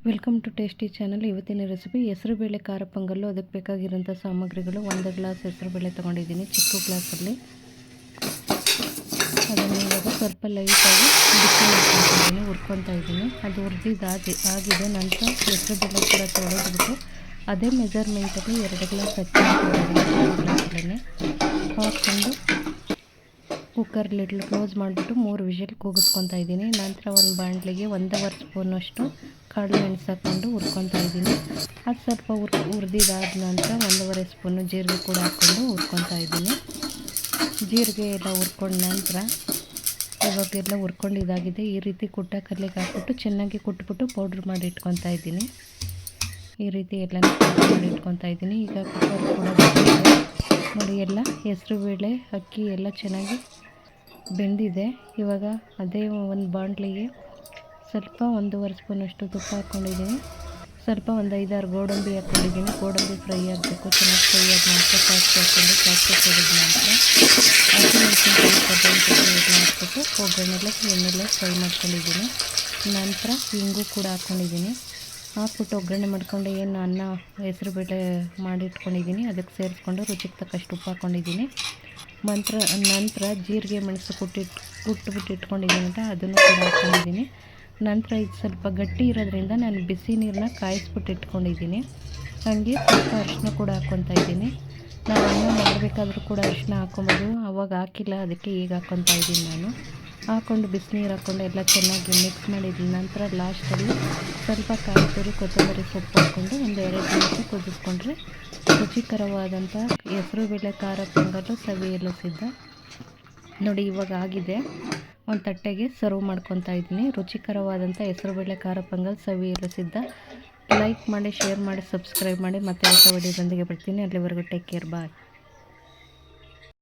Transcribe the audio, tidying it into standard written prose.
Welcome to tasty channel. ಇವತ್ತಿನ recipe ಹೆಸರುಬೇಳೆ ಖಾರ ಪೊಂಗಲ್ಲು. ಅದಕ್ಕೆ ಬೇಕಾಗಿರೋಂಥ ಸಾಮಗ್ರಿಗಳು: 1 ಗ್ಲಾಸ್ ಹೆಸರುಬೇಳೆ ತೊಗೊಂಡಿದ್ದೀನಿ ಚಿಕ್ಕ ಗ್ಲಾಸಲ್ಲಿ. ಅದನ್ನು ಇವಾಗ ಸ್ವಲ್ಪ ಲೈಟಾಗಿ ಬಿಸಿ ಮಾಡ್ಕೊತಿದ್ದೀನಿ, ಹುರ್ಕೊತಾ ಇದ್ದೀನಿ. ಅದು ಹುರಿದಿದ್ದಾಗಿದೆ. ನಂತರ ಹೆಸರುಬೇಳೆ ಕೂಡ ತೊಳೆದ್ಬಿಟ್ಟು ಅದೇ ಮೆಜರ್ಮೆಂಟಲ್ಲಿ 2 ಗ್ಲಾಸ್ ಅಕ್ಕಿ ಗ್ಲಾಸಲ್ಲೇ ಹಾಕ್ಕೊಂಡು ಕುಕ್ಕರ್ ಲಿಡ್ ಕ್ಲೋಸ್ ಮಾಡಿಬಿಟ್ಟು 3 ವಿಷಲ್ ಕೂಗಿಸ್ಕೊತಾ ಇದ್ದೀನಿ. ನಂತರ ಒಂದು ಬಾಣಲೆಗೆ 1.5 ಸ್ಪೂನಷ್ಟು ಕಾಳು ಮೆಣಸು ಹಾಕ್ಕೊಂಡು ಹುರ್ಕೊತಾ ಇದ್ದೀನಿ. ಅದು ಸ್ವಲ್ಪ ಹುರಿದಿದ್ದಾದ ನಂತರ 1.5 ಸ್ಪೂನು ಜೀರಿಗೆ ಕೂಡ ಹಾಕ್ಕೊಂಡು ಹುರ್ಕೊತಾ ಇದ್ದೀನಿ. ಜೀರಿಗೆ ಎಲ್ಲ ಹುರ್ಕೊಂಡ ನಂತರ ಇವಾಗೆಲ್ಲ ಹುರ್ಕೊಂಡಿದ್ದಾಗಿದೆ. ಈ ರೀತಿ ಕಲ್ಲಿಗೆ ಹಾಕ್ಬಿಟ್ಟು ಚೆನ್ನಾಗಿ ಕುಟ್ಬಿಟ್ಟು ಪೌಡ್ರ್ ಮಾಡಿ ಇಟ್ಕೊತಾ ಇದ್ದೀನಿ. ಈ ರೀತಿ ಎಲ್ಲ ಮಾಡಿ ಇಟ್ಕೊತಾ ಇದ್ದೀನಿ. ಈಗ ಕುಕ್ಕರ್ ಕೂಡ ನೋಡಿ, ಎಲ್ಲ ಹೆಸರುಬೇಳೆ ಅಕ್ಕಿ ಎಲ್ಲ ಚೆನ್ನಾಗಿ ಬೆಂದಿದೆ. ಇವಾಗ ಅದೇ ಒಂದು ಬಾಣಲಿಗೆ ಸ್ವಲ್ಪ 1.5 ಸ್ಪೂನಷ್ಟು ತುಪ್ಪ ಹಾಕ್ಕೊಂಡಿದ್ದೀನಿ. ಸ್ವಲ್ಪ ಒಂದು 5-6 ಗೋಡಂಬಿ ಹಾಕ್ಕೊಂಡಿದ್ದೀನಿ. ಗೋಡಂಬಿ ಫ್ರೈ ಆಗಬೇಕು, ಚೆನ್ನಾಗಿ ಫ್ರೈ ಆದ ನಂತರ ಸಾಸಿವೆ ಹಾಕ್ಕೊಂಡು ಸಾಸಿವೆ ಹೊಡೆದ ನಂತರ ಹಸಿಮೆಣಸಿನಕಾಯಿ ಹಾಕ್ಬಿಟ್ಟು ಒಗ್ಗರಣೆಲ್ಲ ಎಣ್ಣೆಲ್ಲ ಫ್ರೈ ಮಾಡ್ಕೊಂಡಿದ್ದೀನಿ. ನಂತರ ಹಿಂಗು ಕೂಡ ಹಾಕ್ಕೊಂಡಿದ್ದೀನಿ. ಹಾಕ್ಬಿಟ್ಟು ಒಗ್ಗರಣೆ ಮಾಡ್ಕೊಂಡು ಏನು ಅನ್ನ ಹೆಸರುಬೇಳೆ ಮಾಡಿಟ್ಕೊಂಡಿದ್ದೀನಿ ಅದಕ್ಕೆ ಸೇರಿಸ್ಕೊಂಡು ರುಚಿಗೆ ತಕ್ಕಷ್ಟು ಉಪ್ಪು ಹಾಕ್ಕೊಂಡಿದ್ದೀನಿ. ನಂತರ ಜೀರಿಗೆ ಮೆಣಸು ಕುಟ್ಬಿಟ್ಟು ಇಟ್ಕೊಂಡಿದ್ದೀನಿ ಅಂತ ಅದನ್ನು ಕೂಡ ಹಾಕ್ಕೊಂಡಿದ್ದೀನಿ. ನಂತರ ಇದು ಸ್ವಲ್ಪ ಗಟ್ಟಿ ಇರೋದ್ರಿಂದ ನಾನು ಬಿಸಿ ನೀರನ್ನ ಕಾಯಿಸ್ಬಿಟ್ಟು ಇಟ್ಕೊಂಡಿದ್ದೀನಿ. ಹಾಗೆ ಸ್ವಲ್ಪ ಅರಿಶಿನ ಕೂಡ ಹಾಕ್ಕೊತಾ ಇದ್ದೀನಿ. ನಾವು ಅನ್ನ ಮಾಡಬೇಕಾದ್ರೂ ಕೂಡ ಅರಿಶಿನ ಹಾಕ್ಕೊಬೋದು, ಅವಾಗ ಹಾಕಿಲ್ಲ, ಅದಕ್ಕೆ ಈಗ ಹಾಕ್ಕೊತಾ ಇದ್ದೀನಿ ನಾನು. ಹಾಕ್ಕೊಂಡು ಬಿಸಿನೀರು ಹಾಕ್ಕೊಂಡು ಎಲ್ಲ ಚೆನ್ನಾಗಿ ಮಿಕ್ಸ್ ಮಾಡಿದ ನಂತರ ಲಾಸ್ಟಲ್ಲಿ ಸ್ವಲ್ಪ ಕಾಯಿ ತುರಿ ಕೊತ್ತಂಬರಿ ಸೊಪ್ಪು ಹಾಕ್ಕೊಂಡು ಒಂದು 2 ನಿಮಿಷ ಕುದಿಸ್ಕೊಂಡ್ರೆ ರುಚಿಕರವಾದಂಥ ಹೆಸರುಬೇಳೆ ಖಾರ ಪೊಂಗಲ್ಲು ಸವಿಯಲು ಸಿದ್ಧ. ನೋಡಿ, ಇವಾಗ ಆಗಿದೆ. ಒಂದು ತಟ್ಟೆಗೆ ಸರ್ವ್ ಮಾಡ್ಕೊತಾ ಇದ್ದೀನಿ. ರುಚಿಕರವಾದಂಥ ಹೆಸರುಬೇಳೆ ಖಾರ ಪೊಂಗಲ್ ಸವಿಯಲು ಸಿದ್ಧ. ಲೈಕ್ ಮಾಡಿ, ಶೇರ್ ಮಾಡಿ, ಸಬ್ಸ್ಕ್ರೈಬ್ ಮಾಡಿ. ಮತ್ತೆ ಹೊಸ ವಿಡಿಯೋದೊಂದಿಗೆ ಬರ್ತೀನಿ. ಅಲ್ಲಿವರೆಗೂ ಟೇಕ್ ಕೇರ್, ಬಾಯ್.